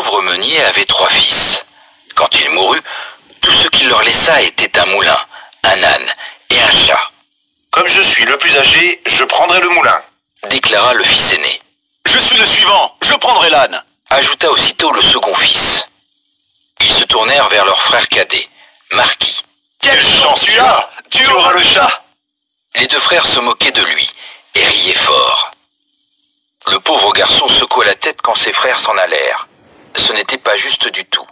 pauvre meunier avait 3 fils. Quand il mourut, tout ce qu'il leur laissa était un moulin, un âne et un chat. Comme je suis le plus âgé, je prendrai le moulin, Déclara le fils aîné. Je suis le suivant, je prendrai l'âne. Ajouta aussitôt le second fils. Ils se tournèrent vers leur frère cadet, Marquis. Quelle chance tu as! Tu auras le chat! Les 2 frères se moquaient de lui et riaient fort. Le pauvre garçon secoua la tête quand ses frères s'en allèrent. Ce n'était pas juste du tout.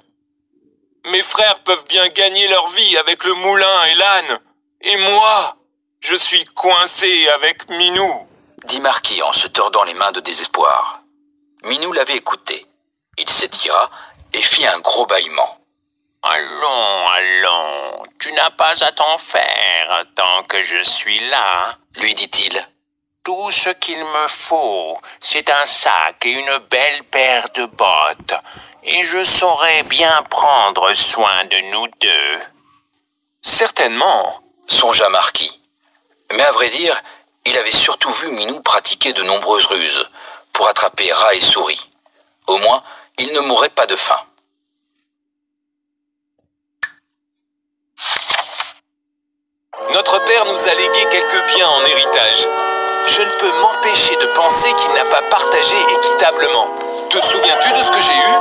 Mes frères peuvent bien gagner leur vie avec le moulin et l'âne. Et moi, je suis coincé avec Minou. Dit Marquis en se tordant les mains de désespoir. Minou l'avait écouté. Il s'étira et fit un gros bâillement. Allons, allons, tu n'as pas à t'en faire tant que je suis là. Lui dit-il. Tout ce qu'il me faut, c'est un sac et une belle paire de bottes. Et je saurai bien prendre soin de nous deux. Certainement, Songea Marquis. Mais à vrai dire, il avait surtout vu Minou pratiquer de nombreuses ruses pour attraper rats et souris. Au moins, il ne mourrait pas de faim. notre père nous a légué quelques biens en héritage. Je ne peux m'empêcher de penser qu'il n'a pas partagé équitablement. Te souviens-tu de ce que j'ai eu ?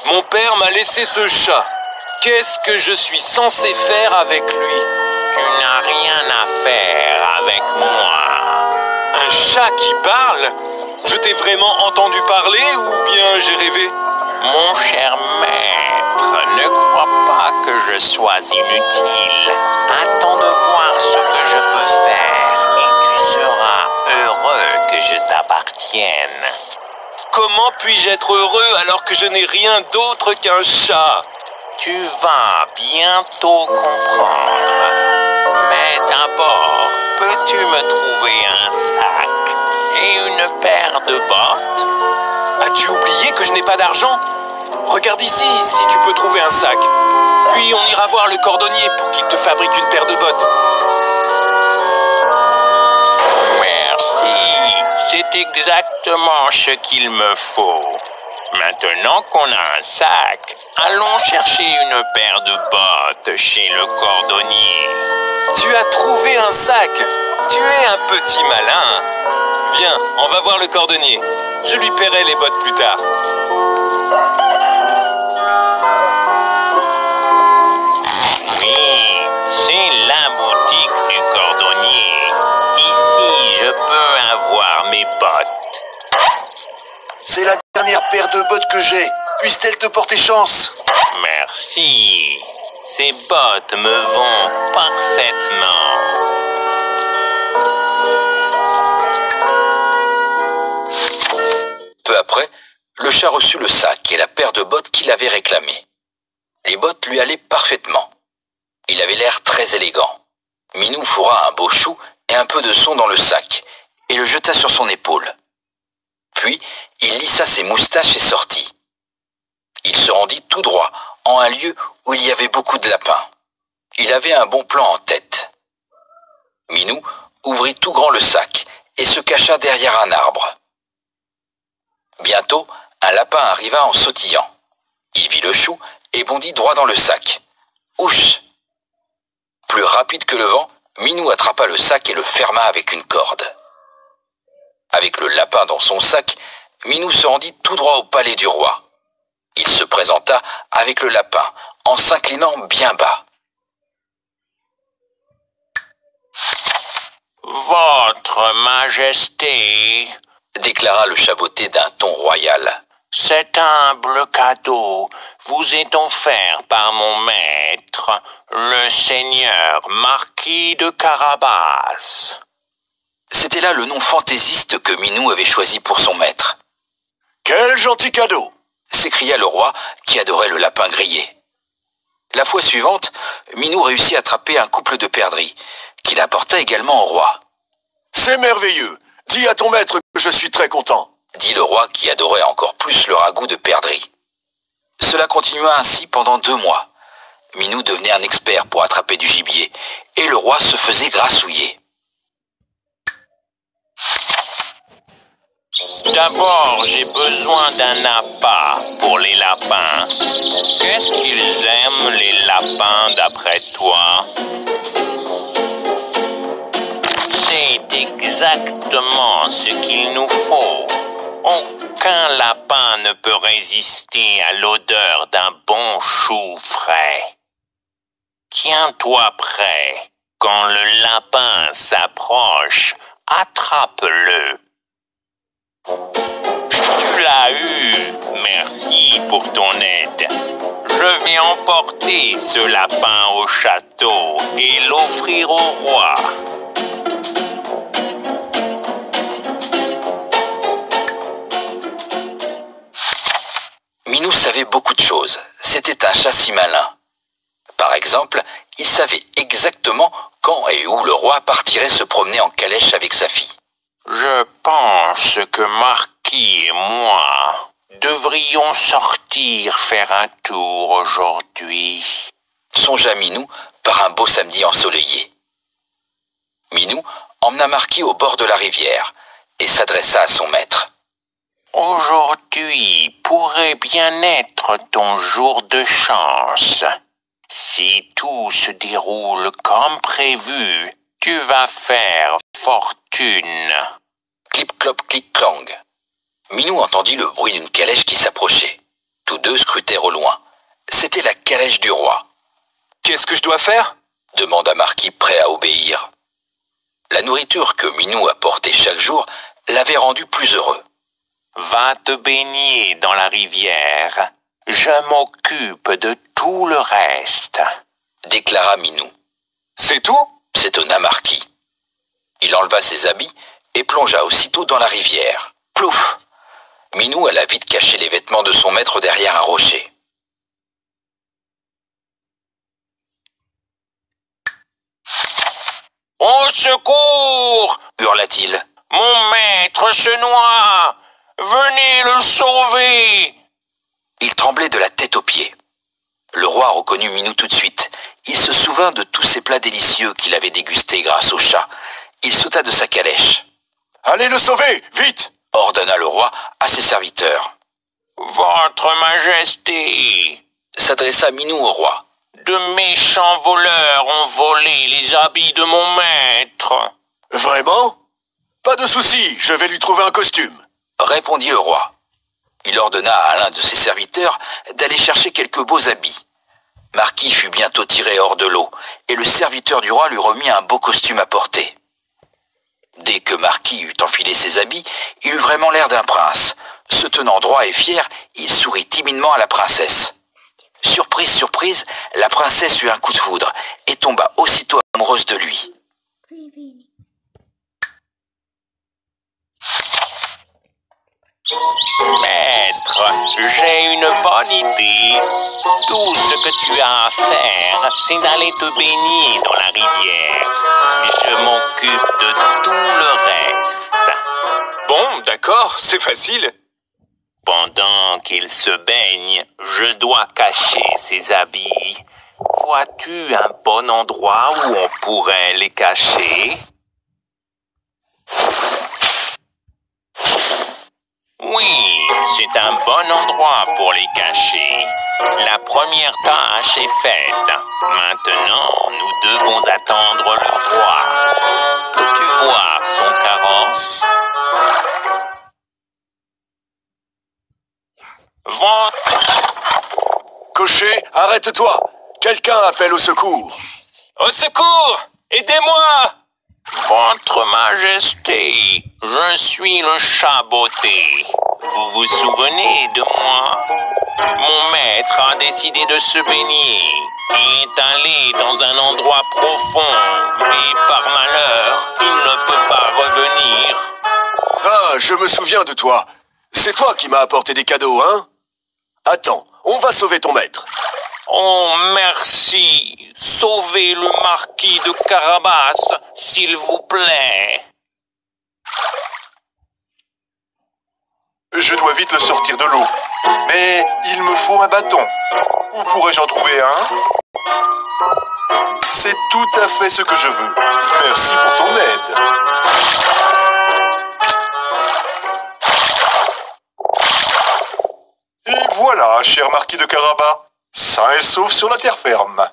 Mon père m'a laissé ce chat. Qu'est-ce que je suis censé faire avec lui ? Tu n'as rien à faire avec moi. Un chat qui parle ? Je t'ai vraiment entendu parler ou bien j'ai rêvé ? Mon cher maître, ne crois pas que je sois inutile. Attends de voir ce que je peux faire et tu seras heureux que je t'appartienne. Comment puis-je être heureux alors que je n'ai rien d'autre qu'un chat ? Tu vas bientôt comprendre. Mais d'abord, peux-tu me trouver un sac et une paire de bottes ? As-tu oublié que je n'ai pas d'argent ? Regarde ici, si tu peux trouver un sac. Puis on ira voir le cordonnier pour qu'il te fabrique une paire de bottes. Merci, c'est exactement ce qu'il me faut. Maintenant qu'on a un sac, allons chercher une paire de bottes chez le cordonnier. Tu as trouvé un sac. Tu es un petit malin. Viens, on va voir le cordonnier. Je lui paierai les bottes plus tard. Oui, c'est la boutique du cordonnier. Ici, je peux avoir mes bottes. C'est la dernière paire de bottes que j'ai. Puisse-t-elle te porter chance? Merci. Ces bottes me vont parfaitement. Peu après, le chat reçut le sac et la paire de bottes qu'il avait réclamées. Les bottes lui allaient parfaitement. Il avait l'air très élégant. Minou fourra un beau chou et un peu de son dans le sac et le jeta sur son épaule. Puis, il lissa ses moustaches et sortit. Il se rendit tout droit en un lieu où il y avait beaucoup de lapins. Il avait un bon plan en tête. Minou ouvrit tout grand le sac et se cacha derrière un arbre. Bientôt, un lapin arriva en sautillant. Il vit le chou et bondit droit dans le sac. Ouch! Plus rapide que le vent, Minou attrapa le sac et le ferma avec une corde. Avec le lapin dans son sac, Minou se rendit tout droit au palais du roi. Il se présenta avec le lapin, en s'inclinant bien bas. Votre Majesté, Déclara le chaboté d'un ton royal. cet humble cadeau vous est offert par mon maître, le seigneur marquis de Carabas. C'était là le nom fantaisiste que Minou avait choisi pour son maître. Quel gentil cadeau! S'écria le roi qui adorait le lapin grillé. La fois suivante, Minou réussit à attraper un couple de perdrix, qu'il apporta également au roi. C'est merveilleux. Dis à ton maître que je suis très content. dit le roi qui adorait encore plus le ragoût de perdrix. Cela continua ainsi pendant 2 mois. Minou devenait un expert pour attraper du gibier, et le roi se faisait grassouiller. D'abord, j'ai besoin d'un appât pour les lapins. Qu'est-ce qu'ils aiment, les lapins, d'après toi? C'est exactement ce qu'il nous faut. Aucun lapin ne peut résister à l'odeur d'un bon chou frais. Tiens-toi prêt. Quand le lapin s'approche, attrape-le. Tu l'as eu. Merci pour ton aide. Je vais emporter ce lapin au château et l'offrir au roi. Minou savait beaucoup de choses. C'était un chat si malin. Par exemple, il savait exactement quand et où le roi partirait se promener en calèche avec sa fille. Je pense que Marquis et moi devrions sortir faire un tour aujourd'hui. Songea Minou par un beau samedi ensoleillé. Minou emmena Marquis au bord de la rivière et s'adressa à son maître. Aujourd'hui pourrait bien être ton jour de chance. Si tout se déroule comme prévu, tu vas faire fortune. Clip-clop, clic-clang. Minou entendit le bruit d'une calèche qui s'approchait. Tous deux scrutèrent au loin. C'était la calèche du roi. « Qu'est-ce que je dois faire ?» demanda Marquis prêt à obéir. La nourriture que Minou apportait chaque jour l'avait rendu plus heureux. Va te baigner dans la rivière. Je m'occupe de tout le reste, déclara Minou. C'est tout ? S'étonna Marquis. Il enleva ses habits et plongea aussitôt dans la rivière. Plouf! Minou alla vite cacher les vêtements de son maître derrière un rocher. Au secours! Hurla-t-il. Mon maître se noie! Venez le sauver! Il tremblait de la tête aux pieds. Le roi reconnut Minou tout de suite. Il se souvint de tous ces plats délicieux qu'il avait dégustés grâce au chat. Il sauta de sa calèche. « Allez le sauver, vite !» ordonna le roi à ses serviteurs. « Votre Majesté !» s'adressa Minou au roi. « De méchants voleurs ont volé les habits de mon maître. »« Vraiment? Pas de souci, je vais lui trouver un costume. » répondit le roi. Il ordonna à l'un de ses serviteurs d'aller chercher quelques beaux habits. Marquis fut bientôt tiré hors de l'eau, et le serviteur du roi lui remit un beau costume à porter. Dès que Marquis eut enfilé ses habits, il eut vraiment l'air d'un prince. Se tenant droit et fier, il sourit timidement à la princesse. Surprise, surprise, la princesse eut un coup de foudre et tomba aussitôt amoureuse de lui. Maître, j'ai une bonne idée. Tout ce que tu as à faire, c'est d'aller te baigner dans la rivière. Je m'occupe de tout le reste. » Bon, d'accord, c'est facile. Pendant qu'il se baigne, je dois cacher ses habits. Vois-tu un bon endroit où on pourrait les cacher? Oui, c'est un bon endroit pour les cacher. La première tâche est faite. Maintenant, nous devons attendre le roi. Peux-tu voir son carrosse? Cocher, arrête-toi! Quelqu'un appelle au secours! Au secours! Aidez-moi! Votre Majesté, je suis le chat botté. Vous vous souvenez de moi? Mon maître a décidé de se baigner. Il est allé dans un endroit profond, mais par malheur, il ne peut pas revenir. Ah, je me souviens de toi. C'est toi qui m'as apporté des cadeaux, hein? Attends, on va sauver ton maître. Oh, merci. Sauvez le marquis de Carabas, s'il vous plaît. Je dois vite le sortir de l'eau. Mais il me faut un bâton. Où pourrais-je en trouver un? C'est tout à fait ce que je veux. Merci pour ton aide. Et voilà, cher marquis de Carabas, sain et sauf sur la terre ferme.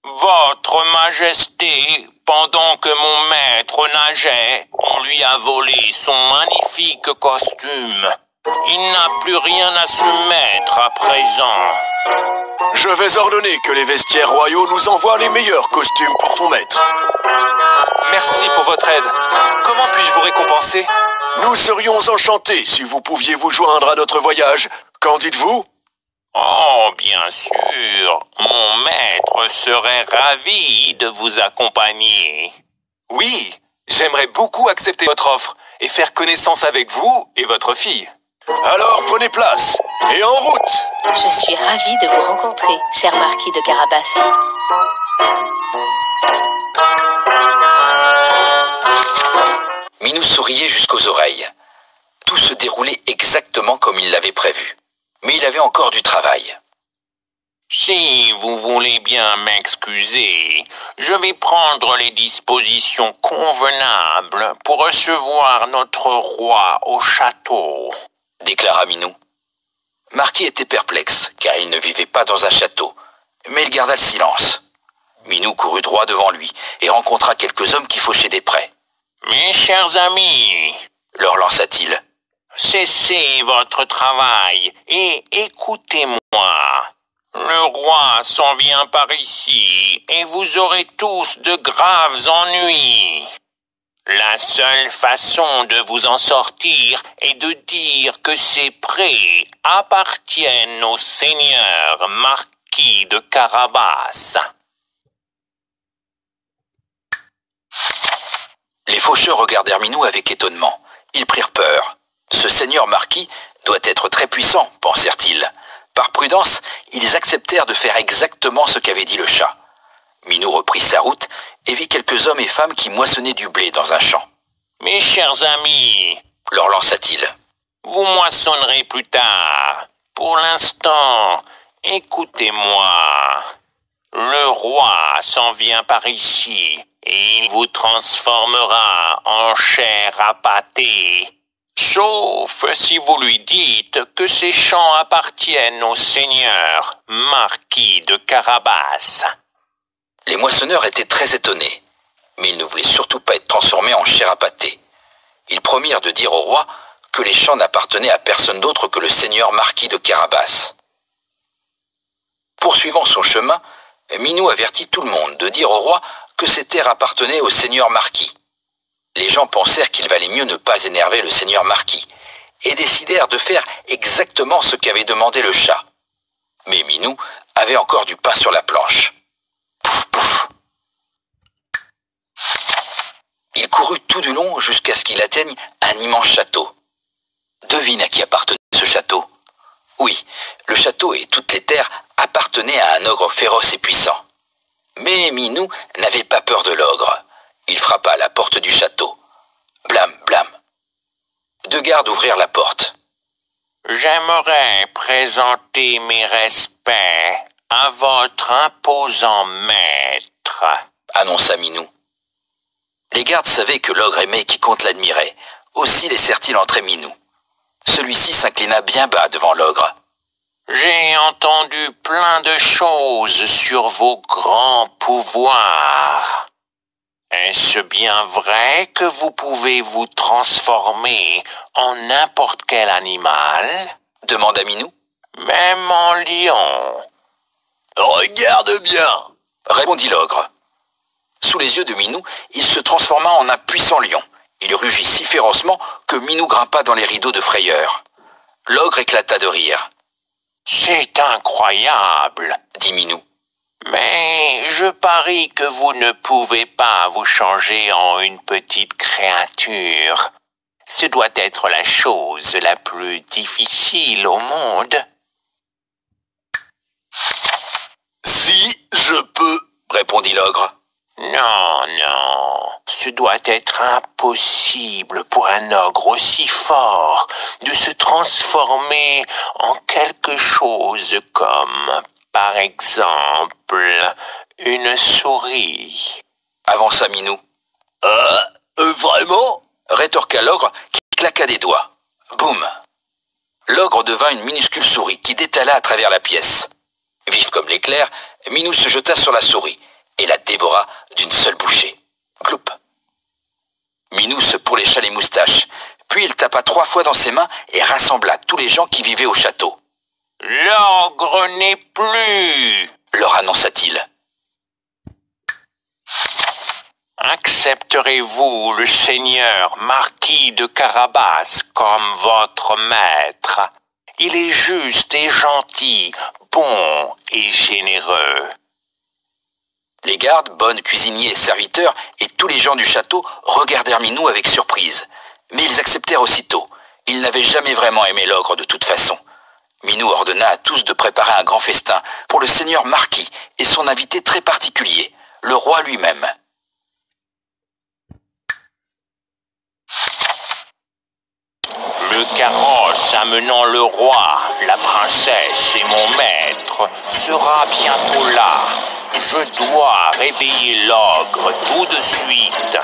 Votre Majesté, pendant que mon maître nageait, on lui a volé son magnifique costume. Il n'a plus rien à se mettre à présent. Je vais ordonner que les vestiaires royaux nous envoient les meilleurs costumes pour ton maître. Merci pour votre aide. Comment puis-je vous récompenser? Nous serions enchantés si vous pouviez vous joindre à notre voyage. Qu'en dites-vous? Oh, bien sûr, mon maître serait ravi de vous accompagner. Oui, j'aimerais beaucoup accepter votre offre et faire connaissance avec vous et votre fille. Alors prenez place et en route! Je suis ravie de vous rencontrer, cher marquis de Carabas. Minou souriait jusqu'aux oreilles. Tout se déroulait exactement comme il l'avait prévu. Mais il avait encore du travail. Si vous voulez bien m'excuser, je vais prendre les dispositions convenables pour recevoir notre roi au château, Déclara Minou. Marquis était perplexe, car il ne vivait pas dans un château, mais il garda le silence. Minou courut droit devant lui et rencontra quelques hommes qui fauchaient des prés. Mes chers amis, Leur lança-t-il. cessez votre travail et écoutez-moi. Le roi s'en vient par ici et vous aurez tous de graves ennuis. La seule façon de vous en sortir est de dire que ces prés appartiennent au seigneur marquis de Carabas. Les faucheurs regardèrent Minou avec étonnement. Ils prirent peur. Ce seigneur marquis doit être très puissant, pensèrent-ils. Par prudence, ils acceptèrent de faire exactement ce qu'avait dit le chat. Minou reprit sa route et vit quelques hommes et femmes qui moissonnaient du blé dans un champ. Mes chers amis, Leur lança-t-il. vous moissonnerez plus tard. Pour l'instant, écoutez-moi. Le roi s'en vient par ici et il vous transformera en chair à pâté. Sauf si vous lui dites que ces champs appartiennent au seigneur marquis de Carabas. Les moissonneurs étaient très étonnés, mais ils ne voulaient surtout pas être transformés en chair à pâté. Ils promirent de dire au roi que les champs n'appartenaient à personne d'autre que le seigneur marquis de Carabas. Poursuivant son chemin, Minou avertit tout le monde de dire au roi que ces terres appartenaient au seigneur marquis. Les gens pensèrent qu'il valait mieux ne pas énerver le seigneur marquis et décidèrent de faire exactement ce qu'avait demandé le chat. Mais Minou avait encore du pain sur la planche. Pouf, pouf. Il courut tout du long jusqu'à ce qu'il atteigne un immense château. Devine à qui appartenait ce château. Oui, le château et toutes les terres appartenaient à un ogre féroce et puissant. Mais Minou n'avait pas peur de l'ogre. Il frappa à la porte du château. Blam, blam. Deux gardes ouvrirent la porte. J'aimerais présenter mes respects à votre imposant maître. Annonça Minou. Les gardes savaient que l'ogre aimait quiconque l'admirait. Aussi laissèrent-ils entrer Minou. Celui-ci s'inclina bien bas devant l'ogre. J'ai entendu plein de choses sur vos grands pouvoirs. Est-ce bien vrai que vous pouvez vous transformer en n'importe quel animal? Demanda Minou. Même en lion? Regarde bien! Répondit l'ogre. Sous les yeux de Minou, il se transforma en un puissant lion. Il rugit si férocement que Minou grimpa dans les rideaux de frayeur. L'ogre éclata de rire. C'est incroyable, Dit Minou. mais je parie que vous ne pouvez pas vous changer en une petite créature. Ce doit être la chose la plus difficile au monde. Si je peux, Répondit l'ogre. Non, non, ce doit être impossible pour un ogre aussi fort de se transformer en quelque chose comme, par exemple, une souris. Avança Minou. Vraiment? Rétorqua l'ogre qui claqua des doigts. Boum! L'ogre devint une minuscule souris qui détala à travers la pièce. Vif comme l'éclair, Minou se jeta sur la souris et la dévora d'une seule bouchée. Cloup! Minou se pourlécha les moustaches, puis il tapa 3 fois dans ses mains et rassembla tous les gens qui vivaient au château. « L'ogre n'est plus !» leur annonça-t-il. « Accepterez-vous le seigneur marquis de Carabas comme votre maître? Il est juste et gentil, bon et généreux. » Les gardes, bonnes cuisiniers et serviteurs et tous les gens du château regardèrent Minou avec surprise. Mais ils acceptèrent aussitôt. Ils n'avaient jamais vraiment aimé l'ogre de toute façon. Minou ordonna à tous de préparer un grand festin pour le seigneur marquis et son invité très particulier, le roi lui-même. Le carrosse amenant le roi, la princesse et mon maître sera bientôt là. Je dois réveiller l'ogre tout de suite.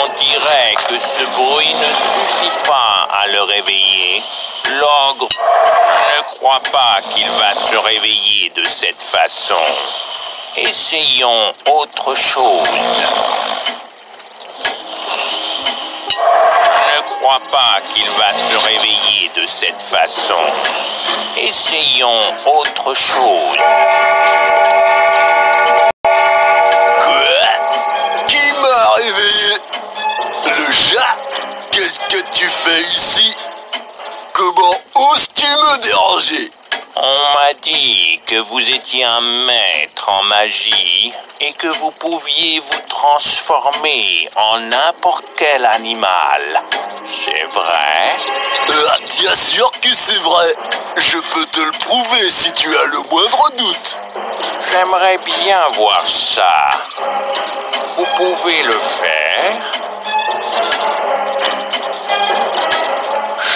On dirait que ce bruit ne suffit pas à le réveiller. L'ogre ne croit pas qu'il va se réveiller de cette façon. Essayons autre chose. Je ne crois pas qu'il va se réveiller de cette façon. Essayons autre chose. Quoi? Qui m'a réveillé? Le chat? Qu'est-ce que tu fais ici? Comment oses-tu me déranger? On m'a dit que vous étiez un maître en magie et que vous pouviez vous transformer en n'importe quel animal. C'est vrai? Bien sûr que c'est vrai. Je peux te le prouver si tu as le moindre doute. J'aimerais bien voir ça. Vous pouvez le faire?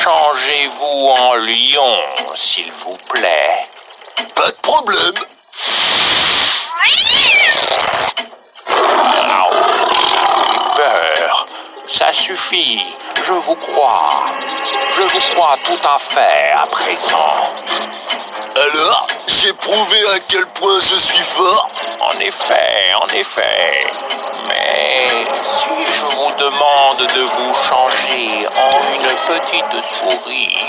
Changez-vous en lion, s'il vous plaît. Pas de problème. Ça fait peur. Ça suffit. Je vous crois. Je vous crois tout à fait à présent. Alors, j'ai prouvé à quel point je suis fort. En effet, en effet. Mais si je vous demande de vous changer en une petite souris,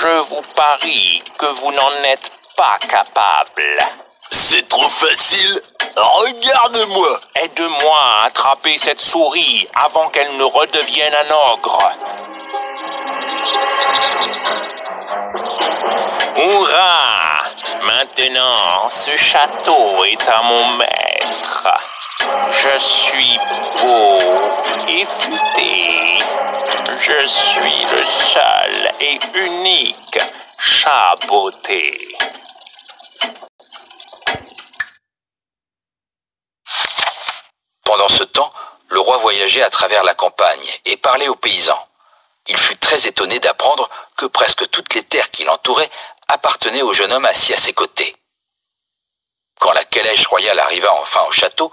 je vous parie que vous n'en êtes pas capable. C'est trop facile. Regarde-moi. Aide-moi à attraper cette souris avant qu'elle ne redevienne un ogre. Hurrah! Maintenant, ce château est à mon maître. Je suis beau et futé. Je suis le seul et unique chat beauté. Pendant ce temps, le roi voyageait à travers la campagne et parlait aux paysans. Il fut très étonné d'apprendre que presque toutes les terres qui l'entouraient appartenaient au jeune homme assis à ses côtés. Quand la calèche royale arriva enfin au château,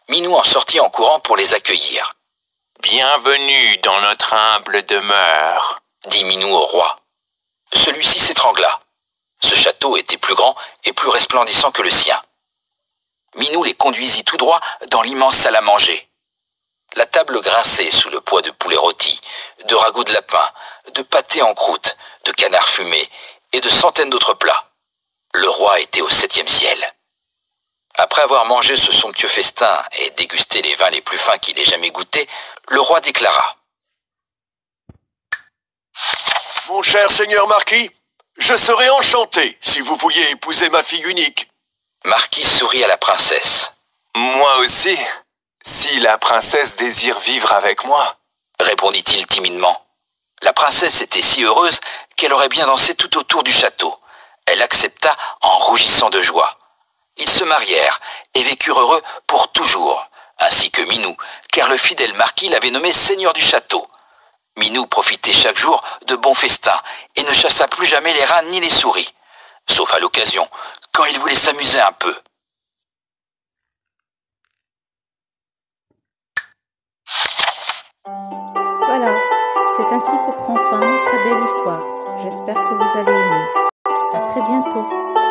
Minou en sortit en courant pour les accueillir. « Bienvenue dans notre humble demeure », dit Minou au roi. Celui-ci s'étrangla. Ce château était plus grand et plus resplendissant que le sien. Minou les conduisit tout droit dans l'immense salle à manger. La table grinçait sous le poids de poulet rôti, de ragoût de lapin, de pâté en croûte, de canard fumé et de centaines d'autres plats. Le roi était au 7e ciel. Après avoir mangé ce somptueux festin et dégusté les vins les plus fins qu'il ait jamais goûtés, le roi déclara: « Mon cher seigneur marquis, je serais enchanté si vous vouliez épouser ma fille unique. » Marquis sourit à la princesse. « Moi aussi, si la princesse désire vivre avec moi, » répondit-il timidement. La princesse était si heureuse qu'elle aurait bien dansé tout autour du château. Elle accepta en rougissant de joie. Ils se marièrent et vécurent heureux pour toujours, ainsi que Minou, car le fidèle marquis l'avait nommé seigneur du château. Minou profitait chaque jour de bons festins et ne chassa plus jamais les rats ni les souris, sauf à l'occasion, quand il voulait s'amuser un peu. Voilà, c'est ainsi que prend fin notre belle histoire. J'espère que vous allez aimer. À très bientôt.